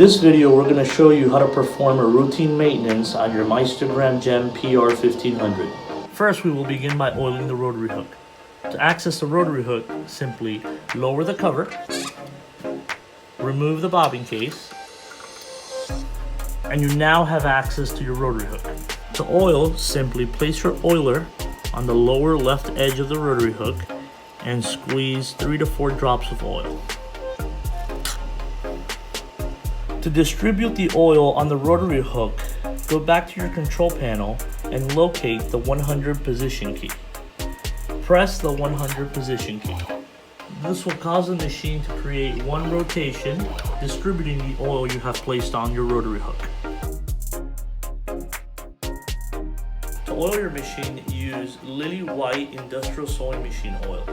this video, we're going to show you how to perform a routine maintenance on your Meistergram PR-1500. First, we will begin by oiling the rotary hook. To access the rotary hook, simply lower the cover, remove the bobbin case, and you now have access to your rotary hook. To oil, simply place your oiler on the lower left edge of the rotary hook and squeeze 3 to 4 drops of oil. To distribute the oil on the rotary hook, go back to your control panel and locate the 100 position key. Press the 100 position key. This will cause the machine to create one rotation, distributing the oil you have placed on your rotary hook. To oil your machine, use Lily White industrial sewing machine oil.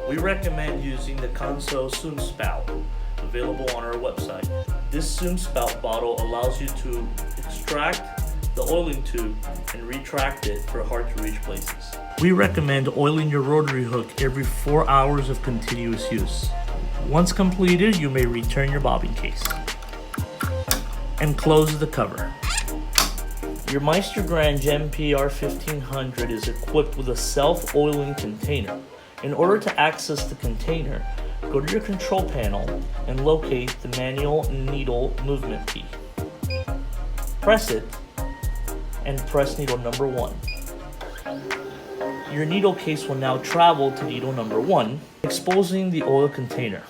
We recommend using the Conseil Zoom Spout, available on our website. This Zoom Spout bottle allows you to extract the oiling tube and retract it for hard to reach places. We recommend oiling your rotary hook every 4 hours of continuous use. Once completed, you may return your bobbin case and close the cover. Your Meistergram PR-1500 is equipped with a self-oiling container. In order to access the container, go to your control panel and locate the manual needle movement key. Press it and press needle number 1. Your needle case will now travel to needle number 1, exposing the oil container,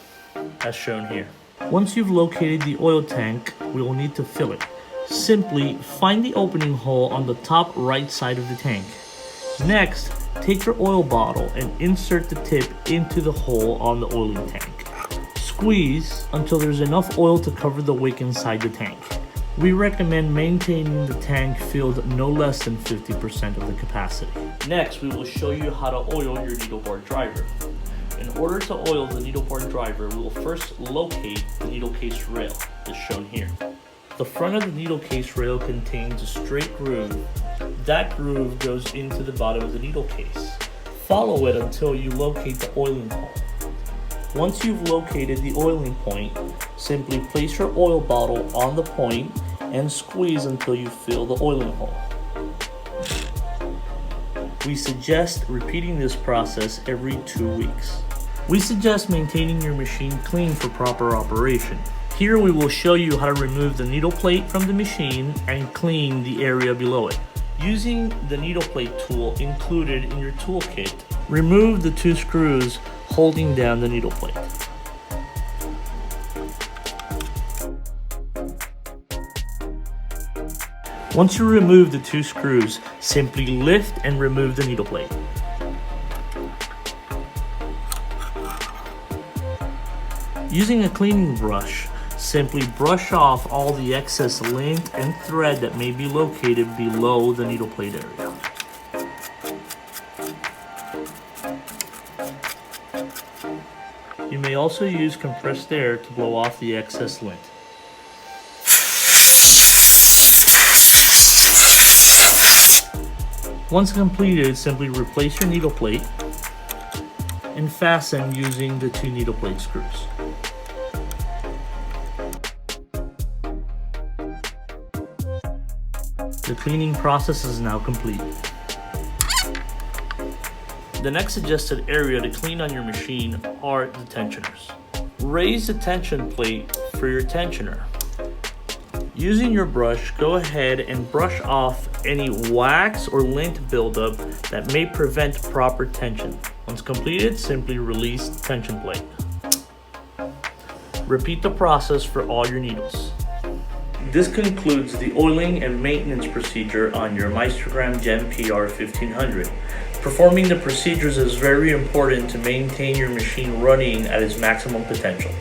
as shown here. Once you've located the oil tank, we will need to fill it. Simply find the opening hole on the top right side of the tank. Next, take your oil bottle and insert the tip into the hole on the oiling tank. Squeeze until there's enough oil to cover the wick inside the tank. We recommend maintaining the tank filled no less than 50% of the capacity. Next, we will show you how to oil your needleboard driver. In order to oil the needleboard driver, we will first locate the needle case rail, as shown here. The front of the needle case rail contains a straight groove. That groove goes into the bottom of the needle case. Follow it until you locate the oiling hole. Once you've located the oiling point, simply place your oil bottle on the point and squeeze until you fill the oiling hole. We suggest repeating this process every 2 weeks. We suggest maintaining your machine clean for proper operation. Here we will show you how to remove the needle plate from the machine and clean the area below it. Using the needle plate tool included in your toolkit, remove the 2 screws holding down the needle plate. Once you remove the 2 screws, simply lift and remove the needle plate. Using a cleaning brush, simply brush off all the excess lint and thread that may be located below the needle plate area. You may also use compressed air to blow off the excess lint. Once completed, simply replace your needle plate and fasten using the 2 needle plate screws. The cleaning process is now complete. The next suggested area to clean on your machine are the tensioners. Raise the tension plate for your tensioner. Using your brush, go ahead and brush off any wax or lint buildup that may prevent proper tension. Once completed, simply release the tension plate. Repeat the process for all your needles. This concludes the oiling and maintenance procedure on your Meistergram PR-1500. Performing the procedures is very important to maintain your machine running at its maximum potential.